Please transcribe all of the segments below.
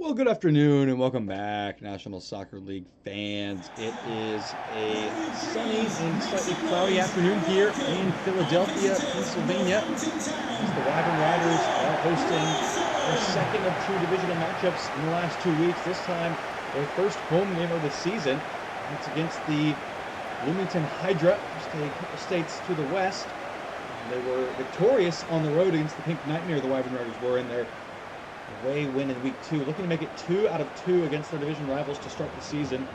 Well, good afternoon and welcome back, National Soccer League fans. It is a sunny and slightly cloudy afternoon here in Philadelphia, Pennsylvania, as the Wyvern Riders are hosting their second of two divisional matchups in the last 2 weeks. This time, their first home game of the season. It's against the Bloomington Hydra, just a couple states to the west. They were victorious on the road against the Pink Nightmare. The Wyvern Riders were in their away win in week 2, looking to make it 2 out of 2 against their division rivals to start the season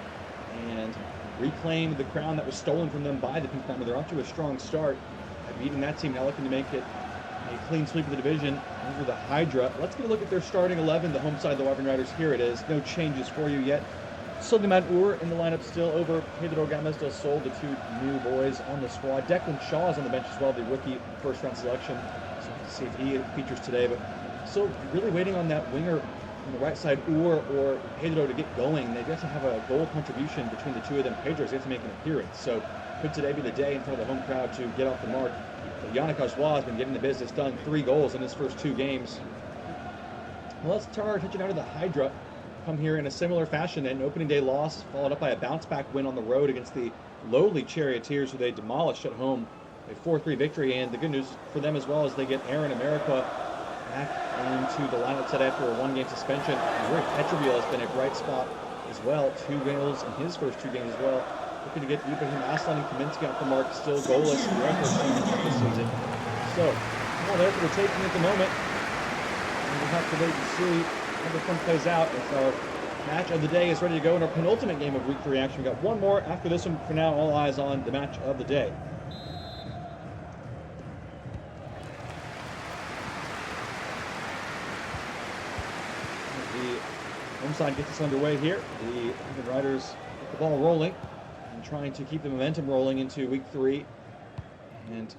and reclaim the crown that was stolen from them by the Pink Nightmare. They're off to a strong start at beating that team, now looking to make it a clean sweep of the division over the Hydra. Let's get a look at their starting 11, the home side of the Wyvern Riders. Here it is. No changes for you yet. Suleiman Ur in the lineup still over Pedro Gomez del Sol, the two new boys on the squad. Declan Shaw is on the bench as well, the rookie first-round selection. So we'll see if he features today, but still really waiting on that winger on the right side, Ur or Pedro, to get going. They've got to have a goal contribution between the two of them. Pedro's got to make an appearance, so could today be the day in front of the home crowd to get off the mark. But Yannick Ajoie has been getting the business done, 3 goals in his first 2 games. Well, let's turn our attention now to the Hydra. Come here in a similar fashion, an opening day loss followed up by a bounce-back win on the road against the lowly Charioteers, who they demolished at home. A 4-3 victory, and the good news for them as well is they get Aaron America back into the lineup set after a 1-game suspension. Yuri Petrovil has been a bright spot as well. 2 goals in his first 2 games as well. Looking to get Ibrahim Aslan and Kaminsky off the mark, still goalless in their first this season. So, all there for the taking at the moment. And we'll have to wait and see how the fun plays out as our match of the day is ready to go in our penultimate game of week 3 action. We've got one more after this one. For now, all eyes on the match of the day. The home side gets us underway here. The Riders get the ball rolling and trying to keep the momentum rolling into week 3. And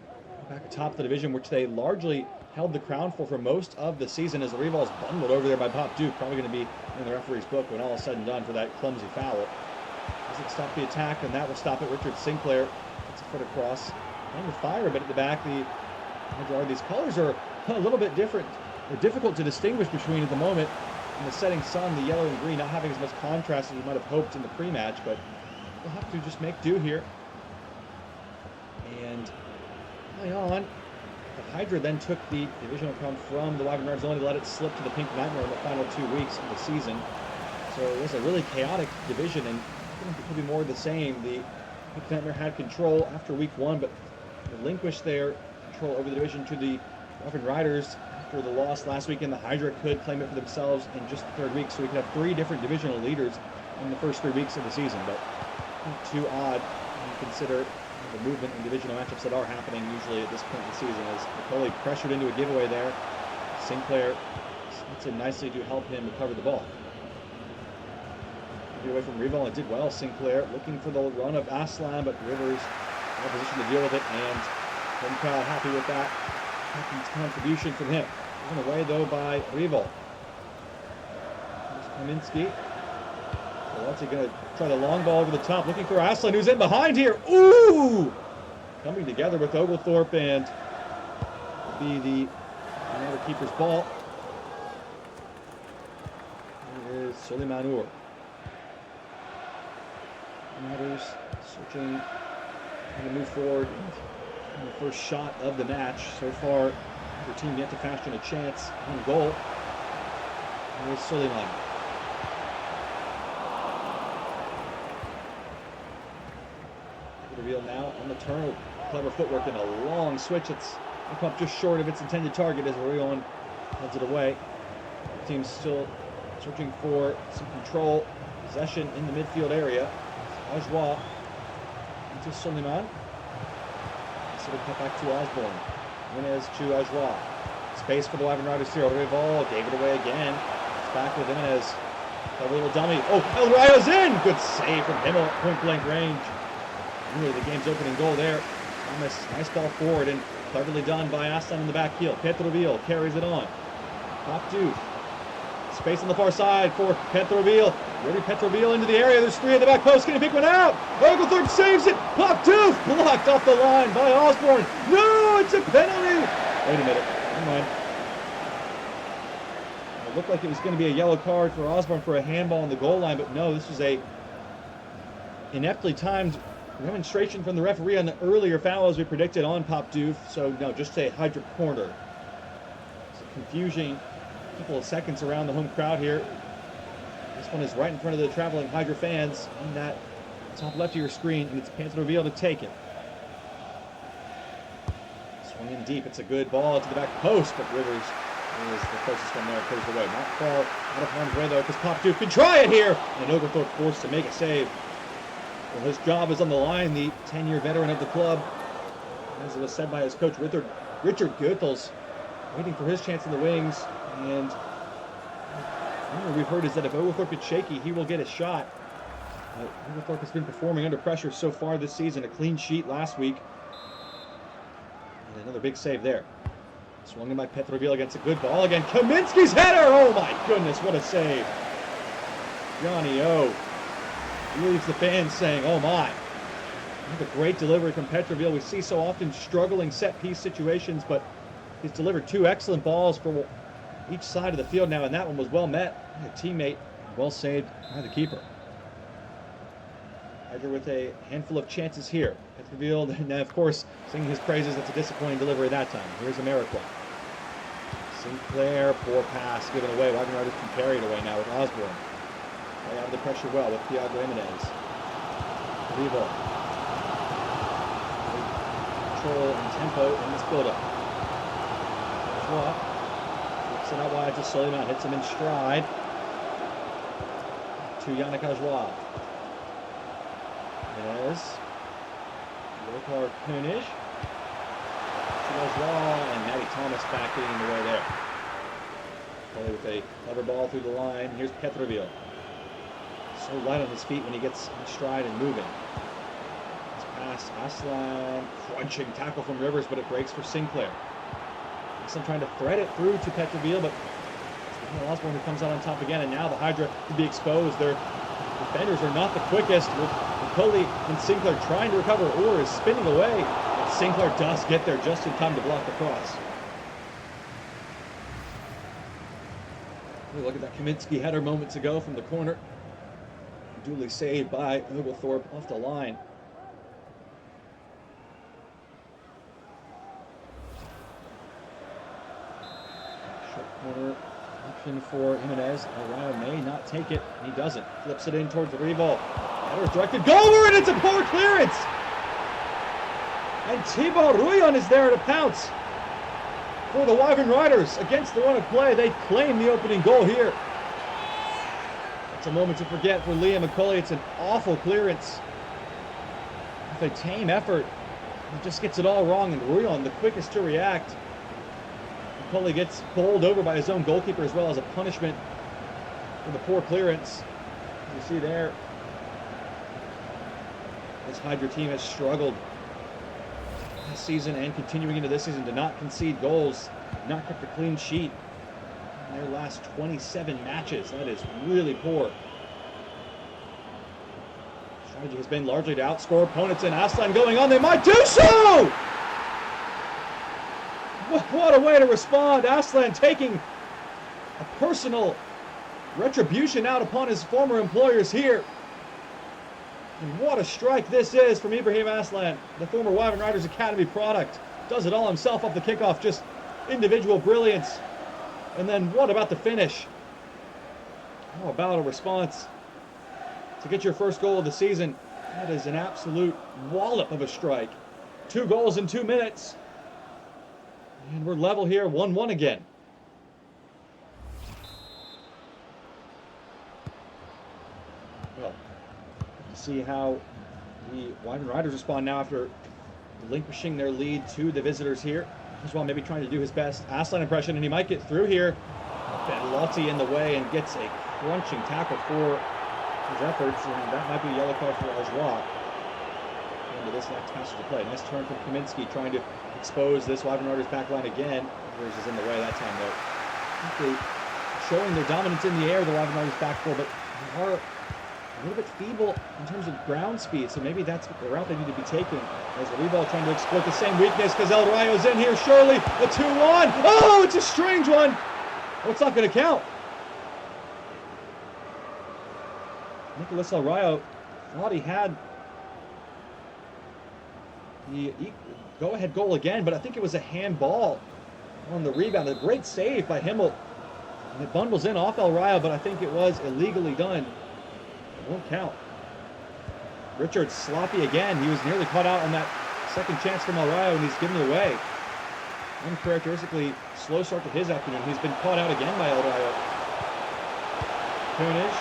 back atop the division, which they largely held the crown for most of the season, as the Revol's bundled over there by Pop Duke, probably going to be in the referee's book when all is said and done for that clumsy foul. Doesn't stop the attack, and that will stop it. Richard Sinclair gets a foot across. Trying to fire a bit at the back. These colors are a little bit different. They're difficult to distinguish between at the moment. In the setting sun, the yellow and green not having as much contrast as you might have hoped in the pre-match, but we'll have to just make do here. And play on. The Hydra then took the divisional crown from the Wyvern Riders, only to let it slip to the Pink Nightmare in the final 2 weeks of the season. So it was a really chaotic division, and I think it could be more of the same. The Pink Nightmare had control after week 1, but relinquished their control over the division to the Wyvern Riders after the loss last weekend. The Hydra could claim it for themselves in just the 3rd week, so we could have 3 different divisional leaders in the first 3 weeks of the season, but not too odd when you consider the movement in divisional matchups that are happening usually at this point in the season. As McCauley pressured into a giveaway there, Sinclair slots in nicely to help him recover the ball. Get away from Reval, and did well. Sinclair looking for the run of Aslan, but Rivers in a position to deal with it, and home crowd happy with that contribution from him. Taken away though by Reval. Here's Kaminsky. So what's he going to try the long ball over the top, looking for Aslan, who's in behind here. Ooh! Coming together with Oglethorpe, and will be the another keeper's ball. Here is Suleiman Ur. Matters searching, trying to move forward in the first shot of the match. So far, their team yet to fashion a chance on goal. Here's Suleiman. Reveal now on the turn. Clever footwork and a long switch. It's come up just short of its intended target as Orion heads it away. The team's still searching for some control, possession in the midfield area. Ajoie into Suleiman. So we cut back to Osborne. Jimenez to Ajoie. Space for the Wyvern Riders here. Rival gave it away again. It's back with Jimenez. Clever little dummy. Oh, El Rayo's in! Good save from him at point blank range. Really the game's opening goal there. Thomas, nice ball forward and cleverly done by Aslan in the back heel. Petrovil carries it on. Pop Duke. Space on the far side for Petrovil. Ready Petrovil into the area. There's 3 at the back post. Can he pick one out? Oglethorpe saves it. Pop Duke blocked off the line by Osborne. No, it's a penalty. Wait a minute. Never mind. It looked like it was going to be a yellow card for Osborne for a handball on the goal line, but no, this was a ineptly timed demonstration from the referee on the earlier foul as we predicted on Pop Doof. So no, just a Hydra corner. It's a confusing couple of seconds around the home crowd here. This one is right in front of the traveling Hydra fans on that top left of your screen, and it's Panther to take it. Swung in deep. It's a good ball to the back post, but Rivers is the closest one there, clears the way. Not far out of harm's way though, because Pop Doof can try it here, and Oglethorpe forced to make a save. Well, his job is on the line, the 10-year veteran of the club. As it was said by his coach, Richard Goethals, waiting for his chance in the wings. And what we've heard is that if Oglethorpe gets shaky, he will get a shot. Oglethorpe has been performing under pressure so far this season. A clean sheet last week. And another big save there. Swung in by Petroville against a good ball again. Kaminsky's header! Oh my goodness, what a save. Johnny O leaves the fans saying, oh my. What a great delivery from Petroville. We see so often struggling set-piece situations, but he's delivered two excellent balls for each side of the field now, and that one was well met by a teammate, well saved by the keeper. Hydra with a handful of chances here. Petroville, now of course, singing his praises. That's a disappointing delivery that time. Here's Ameriqua. Sinclair, poor pass given away. Wyvern Riders can carry it away now with Osborne. Way out of the pressure well with Thiago Jimenez. Rivo. Control and tempo in this build-up. Flips it out wide to Soliman. Hits him in stride. To Yannick Ajoie. Jimenez. Lokar Kunish. To Ajoie. And Matty Thomas back getting in the way there. Play with a clever ball through the line. Here's Petroville. So light on his feet when he gets in stride and moving. It's past Aslan. Crunching tackle from Rivers, but it breaks for Sinclair. Aslan trying to thread it through to Petroville, but Osborne who comes out on top again, and now the Hydra could be exposed. Their defenders are not the quickest, with McCulley and Sinclair trying to recover. Orr is spinning away, but Sinclair does get there just in time to block the cross. Look at that Kaminsky header moments ago from the corner. Duly saved by Oglethorpe off the line. Short corner option for Jimenez. Araya may not take it, and he doesn't. Flips it in towards the Revolt. Header is directed. Go over it! It's a poor clearance! And Thibaut Rouillon is there to pounce for the Wyvern Riders against the run of play. They claim the opening goal here. It's a moment to forget for Liam McCulley. It's an awful clearance. With a tame effort, he just gets it all wrong, and Rouillon, the quickest to react. McCulley gets bowled over by his own goalkeeper as well as a punishment for the poor clearance. As you see there, this Hydra team has struggled this season and continuing into this season to not concede goals, not kept a clean sheet in their last 27 matches. That is really poor. Strategy has been largely to outscore opponents, and Aslan going on. They might do so! What a way to respond. Aslan taking a personal retribution out upon his former employers here. And what a strike this is from Ibrahim Aslan, the former Wyvern Riders Academy product. Does it all himself off the kickoff, just individual brilliance. And then what about the finish? How about a response to get your first goal of the season? That is an absolute wallop of a strike. 2 goals in 2 minutes. And we're level here, 1-1 again. Well, see how the Wyvern Riders respond now after relinquishing their lead to the visitors here. Ajoie maybe trying to do his best Aslan impression, and he might get through here. Bellotti in the way and gets a crunching tackle for his efforts, and that might be a yellow card for Ajoie. Into this next passage of play. Nice turn from Kaminsky trying to expose this Wyvern Riders back line again. Rivers is in the way that time though. They showing their dominance in the air, the Wyvern Riders back four, but they are a little bit feeble in terms of ground speed, so maybe that's the route they need to be taking. As Ribal trying to exploit the same weakness, because El Rayo's in here, surely a 2-1. Oh, it's a strange one. Oh, it's not going to count. Nicolas El Rayo thought he had the go-ahead goal again, but I think it was a handball on the rebound. A great save by Himmel. And it bundles in off El Rayo, but I think it was illegally done. It won't count. Richards sloppy again. He was nearly caught out on that second chance from El Rayo, and he's given it away. Uncharacteristically slow start to his afternoon. He's been caught out again by El Rayo. Koenig.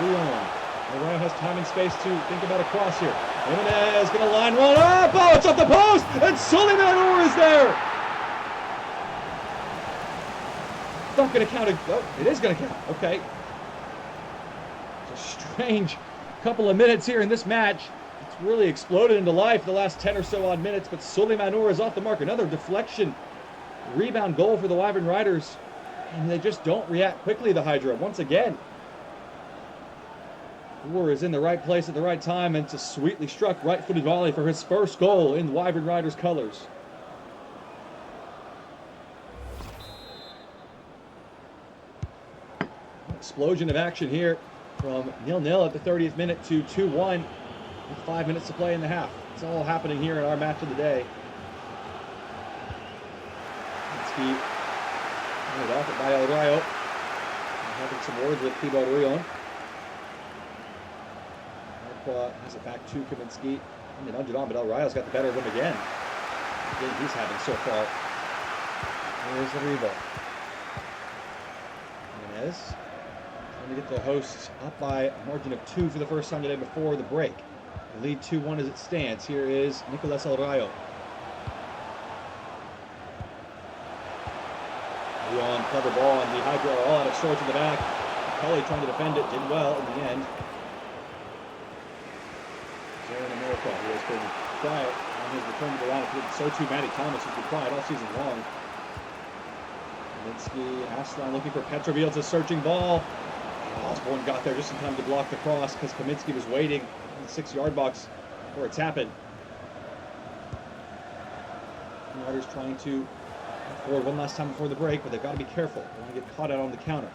Leon. El Rayo has time and space to think about a cross here. Jimenez going to line one up. Oh, it's off the post, and Suleiman is there. It's not going to count. Oh, it is going to count. Okay. It's a strange couple of minutes here in this match. It's really exploded into life the last 10 or so odd minutes, but Suleiman is off the mark. Another deflection, rebound goal for the Wyvern Riders, and they just don't react quickly, the Hydra. Once again, Moore is in the right place at the right time, and it's a sweetly struck right-footed volley for his first goal in the Wyvern Riders' colors. Explosion of action here from 0-0 at the 30th minute to 2-1 with 5 minutes to play in the half. It's all happening here in our match of the day. He handed off it by El Rayo. Having some words with Thibaut Rion. Has it back to Kaminsky. And then under on, but El Rayo's got the better of him again. The game he's having so far. Here's the rebound. Jimenez trying to get the hosts up by a margin of 2 for the first time today before the break. The lead 2-1 as it stands. Here is Nicolas El Rayo. Rion, clever ball, and the Hydra are all out of sorts in the back. Kelly trying to defend it, did well in the end. Zoran America, who has been quiet on his return to the lineup. So too, Matty Thomas has been quiet all season long. Kaminsky, Aslan looking for Petrovil. It's a searching ball. Osborne got there just in time to block the cross because Kaminsky was waiting in the 6-yard box for a tap-in. Riders trying to forward one last time before the break, but they've got to be careful. They want to get caught out on the counter.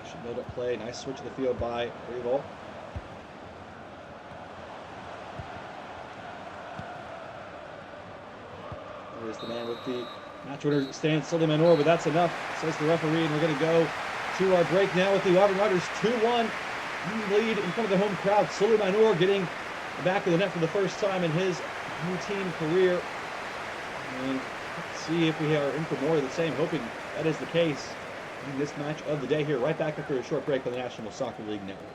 Should build up play. Nice switch of the field by Rival. There's the man with the match winner stand, Suleiman, but that's enough, says the referee, and we're going to go to our break now with the Wyvern Riders 2-1 lead in front of the home crowd. Suleiman getting the back of the net for the first time in his new team career. And let's see if we are in for more of the same, hoping that is the case in this match of the day here. Right back after a short break on the National Soccer League Network.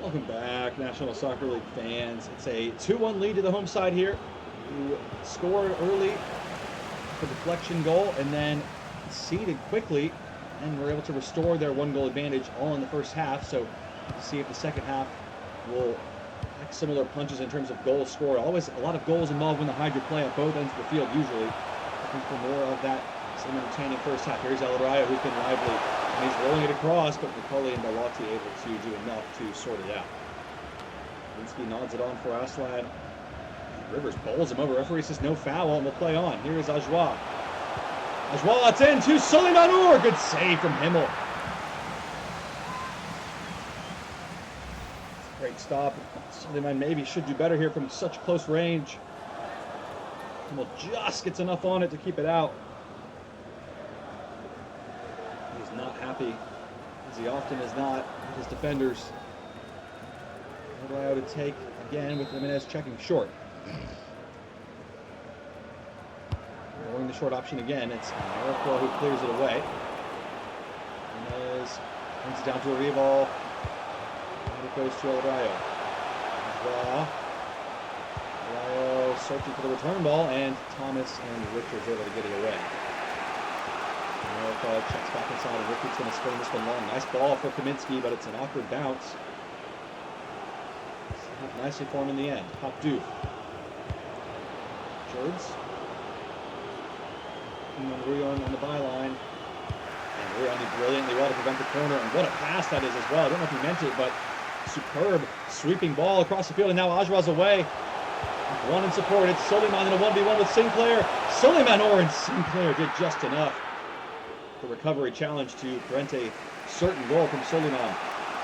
Welcome back, National Soccer League fans. It's a 2-1 lead to the home side here, who scored early for the deflection goal and then conceded quickly and were able to restore their 1-goal advantage all in the first half. So to see if the second half will pack similar punches in terms of goals scored. Always a lot of goals involved when the Hydra play at both ends of the field usually. Looking for more of that same entertaining first half. Here's El Rayo, who's been lively. And he's rolling it across, but Macaulay and Bellotti able to do enough to sort it out. Linsky nods it on for Aslan. Rivers bowls him over. Referee says no foul, and we'll play on. Here is Ajwa. Ajwa, it's in to Suleiman. Good save from Himmel. Great stop. Suleiman maybe should do better here from such close range. Himmel just gets enough on it to keep it out. Not happy, as he often is not, with his defenders. Rayo to take again with Jimenez checking short. Rolling the short option again. It's Americo who clears it away. Jimenez brings it down to a reball. And it goes to El Rayo. Rayo searching for the return ball, and Thomas and Richards able to get it away. Checks back inside, and Rickard's going to spin this one long. Nice ball for Kaminsky, but it's an awkward bounce. Nicely for him in the end. Pop Doof. Jords. Wyvern on the byline. And Wyvern did brilliantly well to prevent the corner. And what a pass that is as well. I don't know if he meant it, but superb sweeping ball across the field. And now Hydra's away. One in support. It's Suleiman in a 1v1 with Sinclair. Suleiman and Sinclair did just enough. The recovery challenge to prevent a certain goal from Suleiman.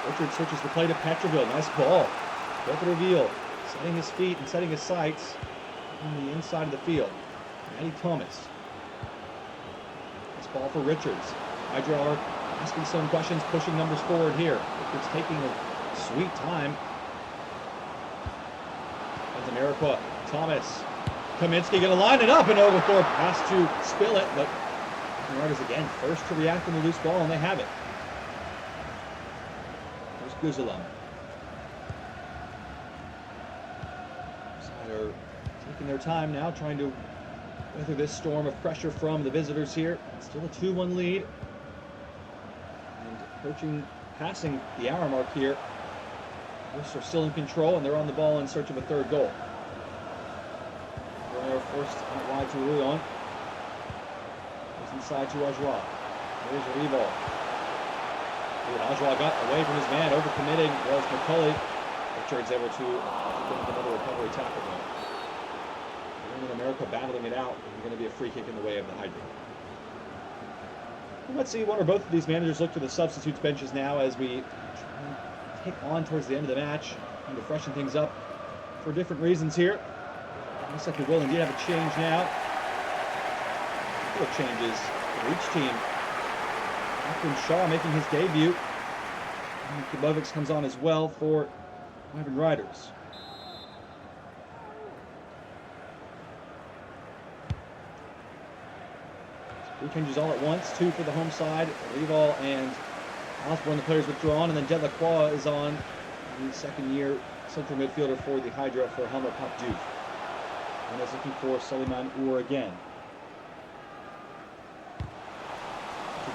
Richard switches the play to Petroville. Nice ball. Go for the reveal. Setting his feet and setting his sights on the inside of the field. Matty Thomas. Nice ball for Richards. Hydra are asking some questions, pushing numbers forward here. Richards taking a sweet time. And America. Thomas. Kaminsky going to line it up, and Oglethorpe has to spill it, but the Riders again first to react on the loose ball, and they have it. There's Guzelam. They're taking their time now, trying to weather this storm of pressure from the visitors here. Still a 2-1 lead. And passing the hour mark here. Wolves are still in control, and they're on the ball in search of a third goal. They're first out wide to Ruyon. Goes inside to Hydra. There's Rival. Hydra got away from his man, overcommitting was McCulley. Richards able to get another recovery tackle there. America battling it out, and going to be a free kick in the way of the Hydra. Well, let's see one or both of these managers look to the substitutes benches now as we take on towards the end of the match, trying to freshen things up for different reasons here. Looks like we will indeed have a change now. A couple of changes for each team. Captain Shaw making his debut. And Kibovics comes on as well for Wyvern Riders. Three changes all at once, two for the home side. Leval and Osborne, the players withdrawn, and then Delacroix is on, the second-year central midfielder for the Hydra for Hummer Pop Doof. And is looking for Suleiman again.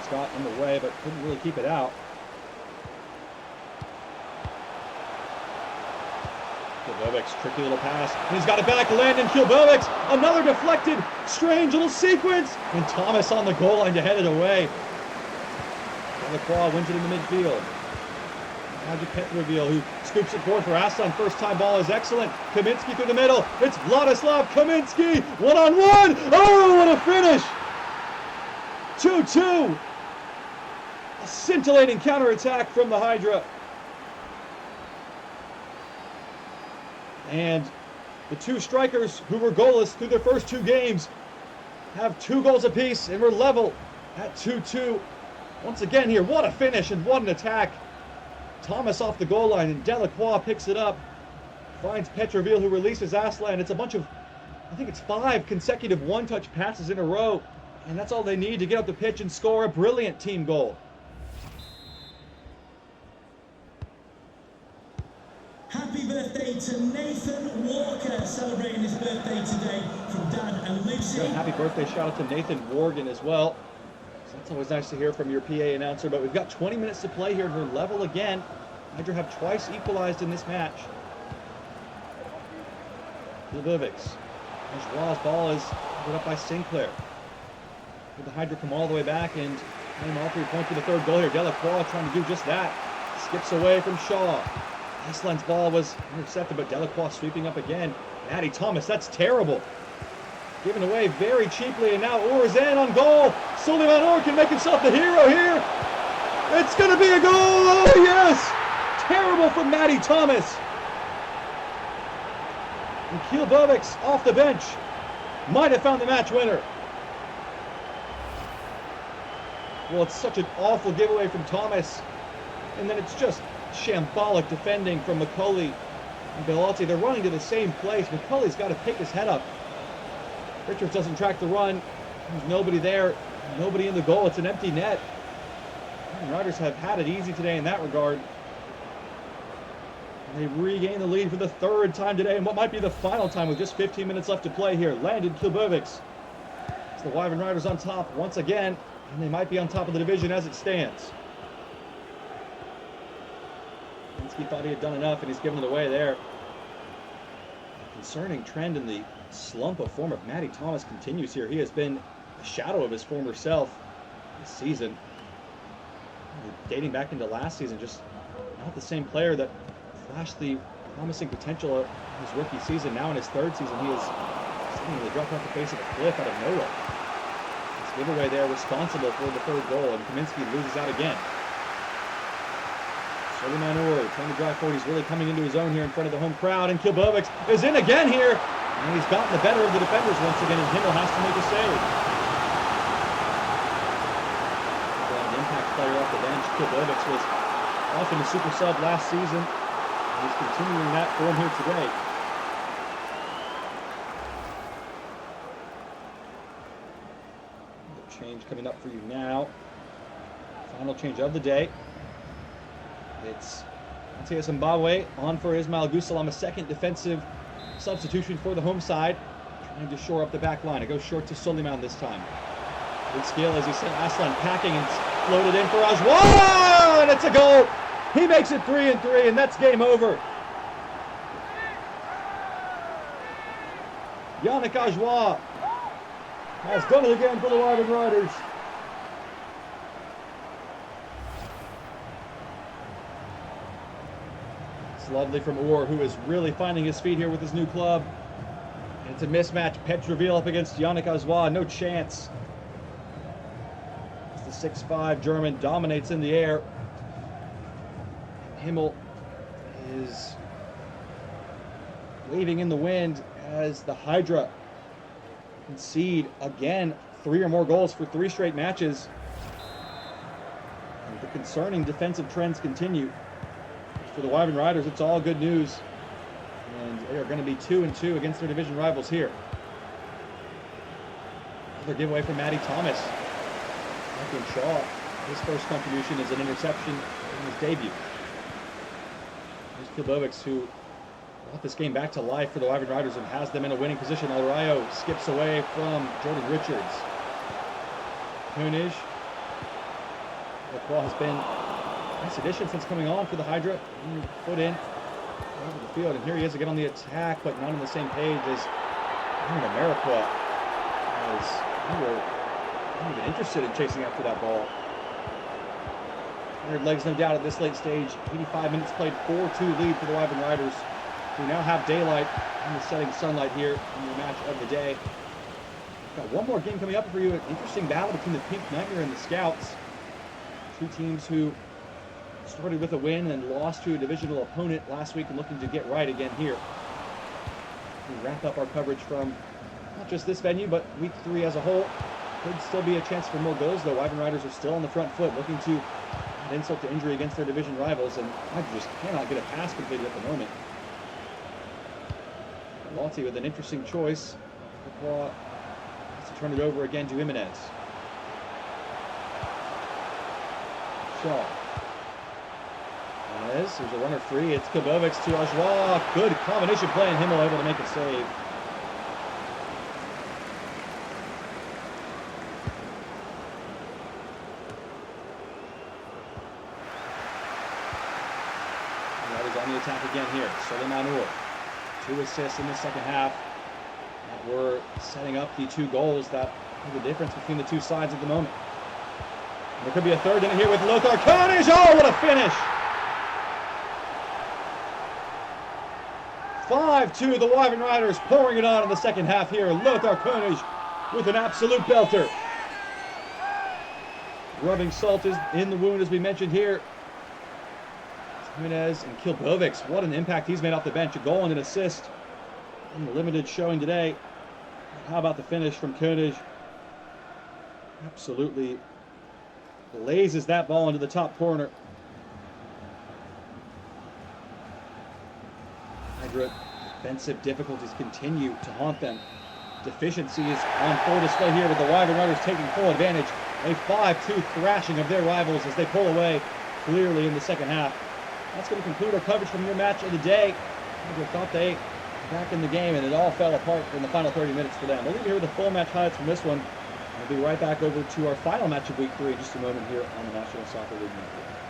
Scott in the way, but couldn't really keep it out. Kilbovics, tricky little pass, and he's got it back. Landon Kilbovics, another deflected, strange little sequence, and Thomas on the goal line to head it away. Delacroix wins it in the midfield. Magic Petroville, who scoops it forward for Aslan. First time ball is excellent. Kaminsky through the middle. It's Vladislav Kaminsky, one-on-one. Oh, what a finish! 2-2. A scintillating counterattack from the Hydra. And the two strikers who were goalless through their first two games have 2 goals apiece, and we're level at 2-2. Once again here, what a finish and what an attack. Thomas off the goal line, and Delacroix picks it up. Finds Petroville, who releases Aslan. It's a bunch of, I think it's 5 consecutive one-touch passes in a row. And that's all they need to get up the pitch and score a brilliant team goal. Happy birthday to Nathan Walker, celebrating his birthday today from Dad and Lucy. Happy birthday shout out to Nathan Morgan as well. So that's always nice to hear from your PA announcer. But we've got 20 minutes to play here, and we're level again. Hydra have twice equalized in this match. Kilbovics. Joao's ball is put up by Sinclair. The Hydra come all the way back and claim all 3 points for the third goal here. Delacroix trying to do just that. Skips away from Shaw. Aslan's ball was intercepted, but Delacroix sweeping up again. Matty Thomas, that's terrible. Given away very cheaply, and now Orzan on goal. Suleiman can make himself the hero here. It's going to be a goal. Oh, yes. Terrible from Matty Thomas. And Kilbovics off the bench might have found the match winner. Well, it's such an awful giveaway from Thomas. And then it's just shambolic defending from McCulley and Bellotti. They're running to the same place. McCulley's got to pick his head up. Richards doesn't track the run. There's nobody there. Nobody in the goal. It's an empty net. The Riders have had it easy today in that regard. And they regain the lead for the 3rd time today, and what might be the final time with just 15 minutes left to play here. Landon Kilbovics. It's the Wyvern Riders on top once again. And they might be on top of the division as it stands. Kaminsky thought he had done enough, and he's given it away there. concerning trend in the slump of form of Matty Thomas continues here. He has been a shadow of his former self this season. Dating back into last season, just not the same player that flashed the promising potential of his rookie season. Now in his third season, he is seemingly dropped off the face of a cliff out of nowhere. This giveaway there responsible for the third goal, and Kaminsky loses out again. Soleimanur trying to drive forward. He's really coming into his own here in front of the home crowd, and Kilbovic is in again here, and he's gotten the better of the defenders once again, and Himmel has to make a save. An impact player off the bench. Kilbovic was often a super sub last season. He's continuing that form here today. Another change coming up for you now. Final change of the day. It's Mattia Zimbabwe on for Ismail Gusalam, a second defensive substitution for the home side, trying to shore up the back line. It goes short to Suleiman this time. Good skill as he sent Aslan packing and floated in for Ajwa, and it's a goal. He makes it 3-3, and that's game over. Yannick Ajwa has done it again for the Wyvern Riders. It's lovely from Orr, who is really finding his feet here with his new club. And it's a mismatch. Petrovil up against Yannick Ajwa, no chance. As the 6'5" German dominates in the air. Himmel is waving in the wind as the Hydra concede again 3 or more goals for 3 straight matches. And the concerning defensive trends continue. For the Wyvern Riders, it's all good news. And they are going to be 2-2 against their division rivals here. Another giveaway from Matty Thomas. Duncan Shaw, his first contribution is an interception in his debut. There's Kilbovic, who brought this game back to life for the Wyvern Riders and has them in a winning position. El Rayo skips away from Jordan Richards. Koenig. Lacroix has been a nice addition since coming on for the Hydra. Put in over the field, and here he is again on the attack, but not on the same page as Ameriqua, as we were not even interested in chasing after that ball. 100 legs, no doubt, at this late stage. 85 minutes played, 4-2 lead for the Wyvern Riders, who now have daylight in the setting sunlight here in the match of the day. We've got one more game coming up for you. An interesting battle between the Pink Nightmare and the Scouts. Two teams who started with a win and lost to a divisional opponent last week and looking to get right again here. We wrap up our coverage from not just this venue, but week 3 as a whole. Could still be a chance for more goals, though. Wyvern Riders are still on the front foot, looking to add insult to injury against their division rivals, and Hydra just cannot get a pass completed at the moment. Lotti with an interesting choice. Lacroix has to turn it over again to Jimenez. Shaw. There's a runner free. It's Kilbovic to Ajwa. Good combination play, and Himmel able to make a save. Riders on the attack again here. Soleimanur. 2 assists in the second half. That were setting up the 2 goals that are the difference between the two sides at the moment. And there could be a third in here with Lothar Koenig. Oh, what a finish! 5-2, the Wyvern Riders pouring it on in the second half here. Lothar Koenig with an absolute belter. Rubbing salt is in the wound, as we mentioned here. Jimenez and Kilbovic, what an impact he's made off the bench. A goal and an assist in the limited showing today. How about the finish from Koenig? Absolutely blazes that ball into the top corner. Hydra defensive difficulties continue to haunt them. Deficiencies on full display here with the Wyvern Riders taking full advantage. A 5-2 thrashing of their rivals as they pull away clearly in the second half. That's going to conclude our coverage from your match of the day. Hydra thought they were back in the game, and it all fell apart in the final 30 minutes for them. We'll leave you here with the full match highlights from this one. We'll be right back over to our final match of week 3 in just a moment here on the National Soccer League Network.